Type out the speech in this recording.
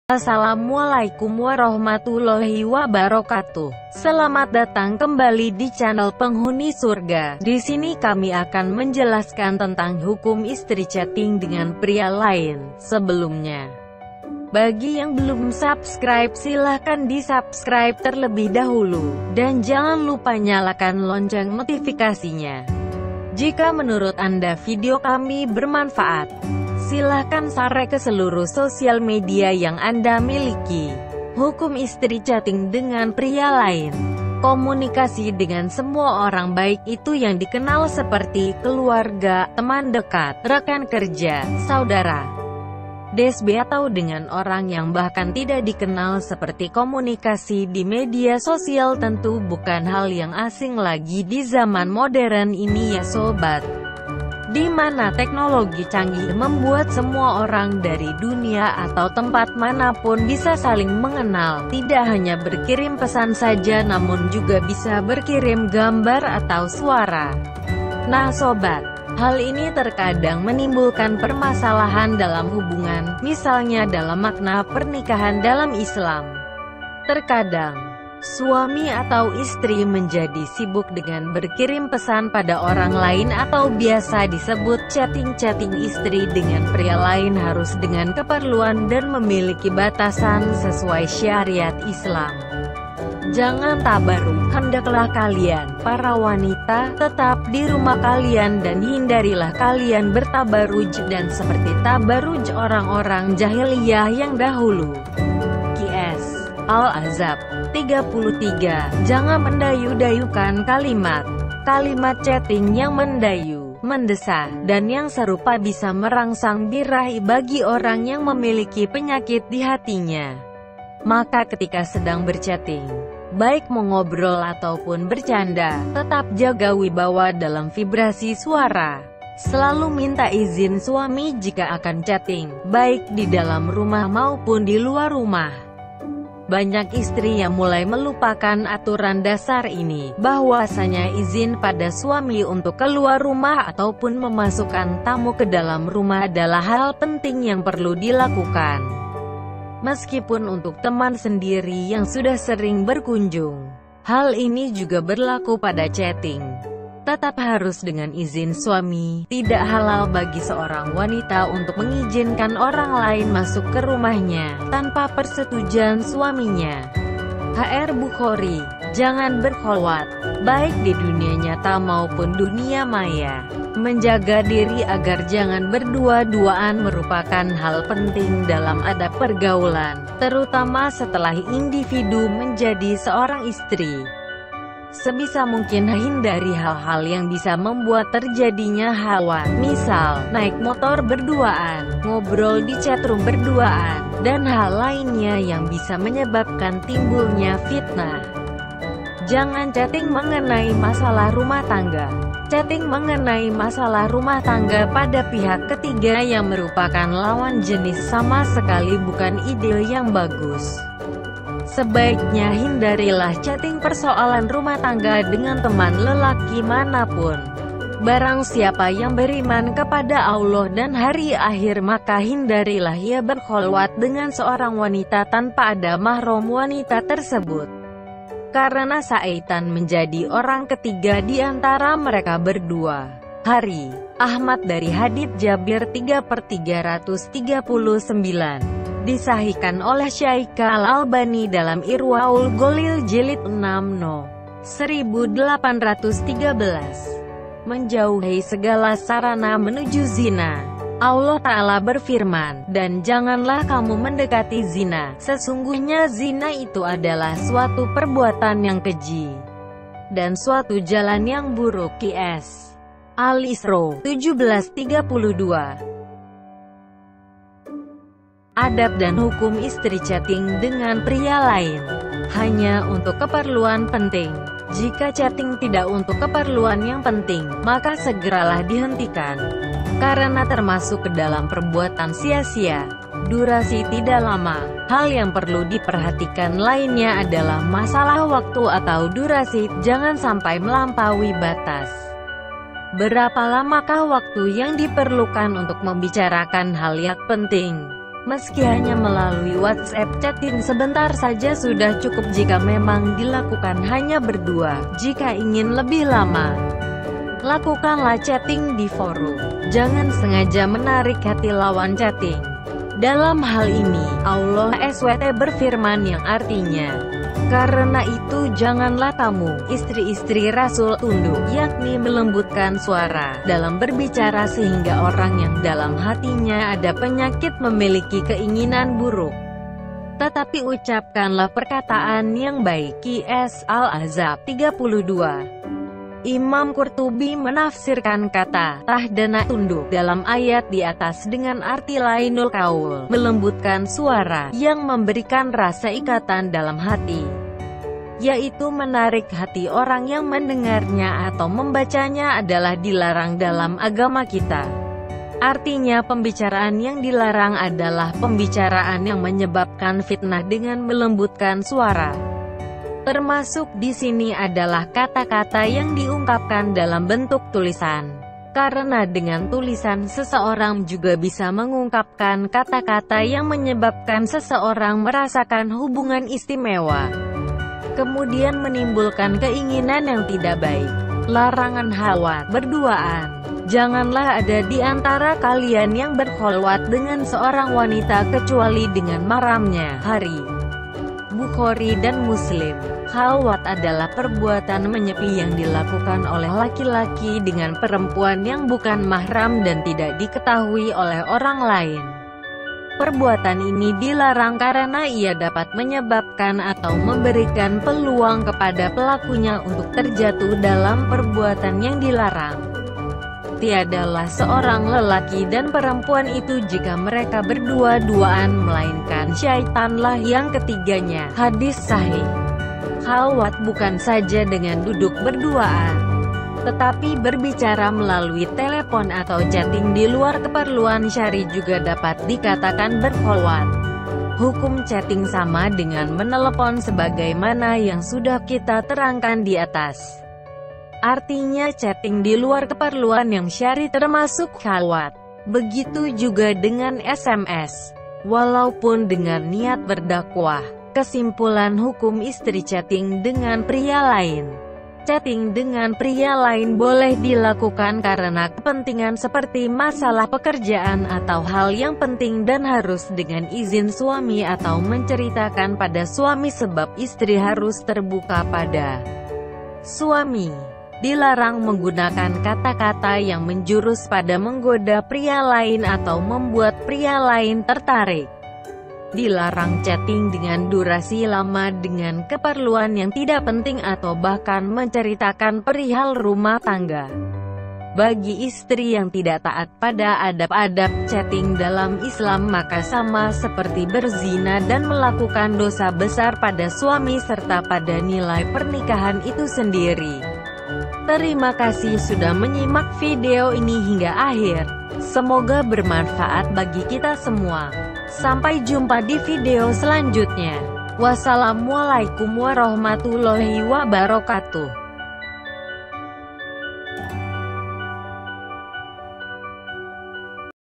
Assalamualaikum warahmatullahi wabarakatuh. Selamat datang kembali di channel Penghuni Surga. Di sini kami akan menjelaskan tentang hukum istri chatting dengan pria lain. Sebelumnya, bagi yang belum subscribe silahkan di-subscribe terlebih dahulu. Dan jangan lupa nyalakan lonceng notifikasinya. Jika menurut Anda video kami bermanfaat, silahkan share ke seluruh sosial media yang Anda miliki. Hukum istri chatting dengan pria lain. Komunikasi dengan semua orang, baik itu yang dikenal seperti keluarga, teman dekat, rekan kerja, saudara, DSB, atau dengan orang yang bahkan tidak dikenal seperti komunikasi di media sosial, tentu bukan hal yang asing lagi di zaman modern ini ya sobat, di mana teknologi canggih membuat semua orang dari dunia atau tempat manapun bisa saling mengenal. Tidak hanya berkirim pesan saja, namun juga bisa berkirim gambar atau suara. Nah sobat, hal ini terkadang menimbulkan permasalahan dalam hubungan, misalnya dalam makna pernikahan dalam Islam. Terkadang suami atau istri menjadi sibuk dengan berkirim pesan pada orang lain atau biasa disebut chatting. Istri dengan pria lain harus dengan keperluan dan memiliki batasan sesuai syariat Islam. Jangan tabarruj, hendaklah kalian, para wanita, tetap di rumah kalian dan hindarilah kalian bertabarruj dan seperti tabarruj orang-orang jahiliyah yang dahulu. QS Al-Ahzab 33. Jangan mendayu-dayukan kalimat chatting yang mendayu, mendesak, dan yang serupa bisa merangsang birahi bagi orang yang memiliki penyakit di hatinya. Maka ketika sedang berchatting, baik mengobrol ataupun bercanda, tetap jaga wibawa dalam vibrasi suara. Selalu minta izin suami jika akan chatting, baik di dalam rumah maupun di luar rumah. Banyak istri yang mulai melupakan aturan dasar ini, bahwasanya izin pada suami untuk keluar rumah ataupun memasukkan tamu ke dalam rumah adalah hal penting yang perlu dilakukan. Meskipun untuk teman sendiri yang sudah sering berkunjung, hal ini juga berlaku pada chatting. Tetap harus dengan izin suami. Tidak halal bagi seorang wanita untuk mengizinkan orang lain masuk ke rumahnya tanpa persetujuan suaminya. HR Bukhari. Jangan berkholwat, baik di dunia nyata maupun dunia maya. Menjaga diri agar jangan berdua-duaan merupakan hal penting dalam adab pergaulan, terutama setelah individu menjadi seorang istri. Sebisa mungkin hindari hal-hal yang bisa membuat terjadinya hawa, misal naik motor berduaan, ngobrol di chatroom berduaan, dan hal lainnya yang bisa menyebabkan timbulnya fitnah. Jangan chatting mengenai masalah rumah tangga. Chatting mengenai masalah rumah tangga pada pihak ketiga yang merupakan lawan jenis sama sekali bukan ide yang bagus. Sebaiknya hindarilah chatting persoalan rumah tangga dengan teman lelaki manapun. Barang siapa yang beriman kepada Allah dan hari akhir, maka hindarilah ia berkholwat dengan seorang wanita tanpa ada mahram wanita tersebut. Karena syaitan menjadi orang ketiga di antara mereka berdua. Hari Ahmad dari hadits Jabir 3/339. Disahihkan oleh Syaikh Al-Albani dalam Irwaul Ghalil jilid 6 no. 1813. Menjauhi segala sarana menuju zina. Allah Ta'ala berfirman, dan janganlah kamu mendekati zina, sesungguhnya zina itu adalah suatu perbuatan yang keji dan suatu jalan yang buruk. QS Al-Isra 1732. Adab dan hukum istri chatting dengan pria lain. Hanya untuk keperluan penting. Jika chatting tidak untuk keperluan yang penting, maka segeralah dihentikan. Karena termasuk ke dalam perbuatan sia-sia. Durasi tidak lama. Hal yang perlu diperhatikan lainnya adalah masalah waktu atau durasi. Jangan sampai melampaui batas. Berapa lamakah waktu yang diperlukan untuk membicarakan hal yang penting? Meski hanya melalui WhatsApp, chatting sebentar saja sudah cukup jika memang dilakukan hanya berdua. Jika ingin lebih lama, lakukanlah chatting di forum. Jangan sengaja menarik hati lawan chatting. Dalam hal ini, Allah SWT berfirman yang artinya, "Karena itu janganlah kamu, istri-istri Rasul, tunduk," yakni melembutkan suara dalam berbicara sehingga orang yang dalam hatinya ada penyakit memiliki keinginan buruk. Tetapi ucapkanlah perkataan yang baik. Qs Al-Ahzab 32. Imam Qurtubi menafsirkan kata tahdana, tunduk, dalam ayat di atas dengan arti lainul qaul, melembutkan suara, yang memberikan rasa ikatan dalam hati, yaitu menarik hati orang yang mendengarnya atau membacanya adalah dilarang dalam agama kita. Artinya pembicaraan yang dilarang adalah pembicaraan yang menyebabkan fitnah dengan melembutkan suara. Termasuk di sini adalah kata-kata yang diungkapkan dalam bentuk tulisan. Karena dengan tulisan seseorang juga bisa mengungkapkan kata-kata yang menyebabkan seseorang merasakan hubungan istimewa, kemudian menimbulkan keinginan yang tidak baik. Larangan khalwat berduaan. Janganlah ada di antara kalian yang berkholwat dengan seorang wanita kecuali dengan mahramnya. Hari Bukhari dan Muslim. Khalwat adalah perbuatan menyepi yang dilakukan oleh laki-laki dengan perempuan yang bukan mahram dan tidak diketahui oleh orang lain. Perbuatan ini dilarang karena ia dapat menyebabkan atau memberikan peluang kepada pelakunya untuk terjatuh dalam perbuatan yang dilarang. Tiadalah seorang lelaki dan perempuan itu jika mereka berdua-duaan, melainkan syaitanlah yang ketiganya. Hadis sahih. Khalwat bukan saja dengan duduk berduaan, tetapi berbicara melalui telepon atau chatting di luar keperluan syar'i juga dapat dikatakan berkholwat. Hukum chatting sama dengan menelepon sebagaimana yang sudah kita terangkan di atas. Artinya chatting di luar keperluan yang syar'i termasuk khalwat. Begitu juga dengan SMS, walaupun dengan niat berdakwah. Kesimpulan hukum istri chatting dengan pria lain. Chatting dengan pria lain boleh dilakukan karena kepentingan seperti masalah pekerjaan atau hal yang penting dan harus dengan izin suami atau menceritakan pada suami sebab istri harus terbuka pada suami. Dilarang menggunakan kata-kata yang menjurus pada menggoda pria lain atau membuat pria lain tertarik. Dilarang chatting dengan durasi lama dengan keperluan yang tidak penting atau bahkan menceritakan perihal rumah tangga. Bagi istri yang tidak taat pada adab-adab chatting dalam Islam, maka sama seperti berzina dan melakukan dosa besar pada suami serta pada nilai pernikahan itu sendiri. Terima kasih sudah menyimak video ini hingga akhir. Semoga bermanfaat bagi kita semua. Sampai jumpa di video selanjutnya. Wassalamualaikum warahmatullahi wabarakatuh.